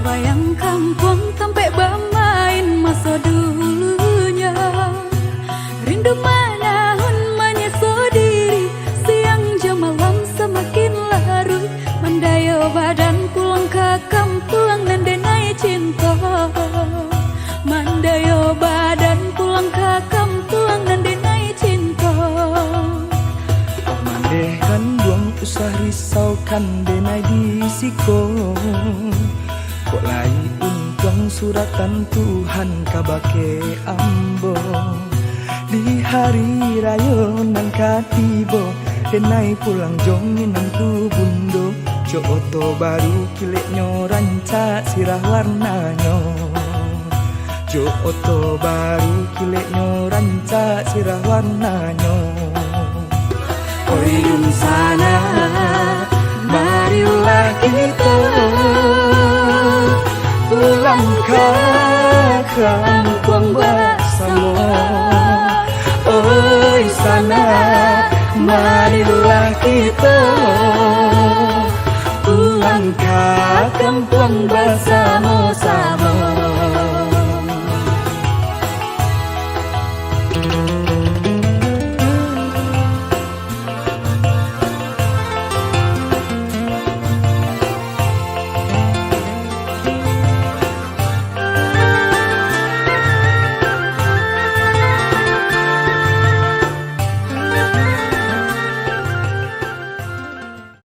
bayang kampung sampai bermain masa dulunya. Rindu menahun menyesal diri, siang jam malam semakin larut. Mandaya badan pulang ke kampung dan denai cinta. Mandaya badan pulang ke kampung dan denai cinta. Mandekan buang usah risau kan denai di siko. Kok lai untung suratan Tuhan kabake ambo. Di hari raya nan katibo denai pulang jongin tu bundo. Jo oto baru kileknya rancak sirah warnanya. Jo oto baru kileknya rancak sirah warnanya. Oyun sana marilah kita pulang ke kampung bersama. Oi sana marilah kita pulang ke kampung bersama-sama.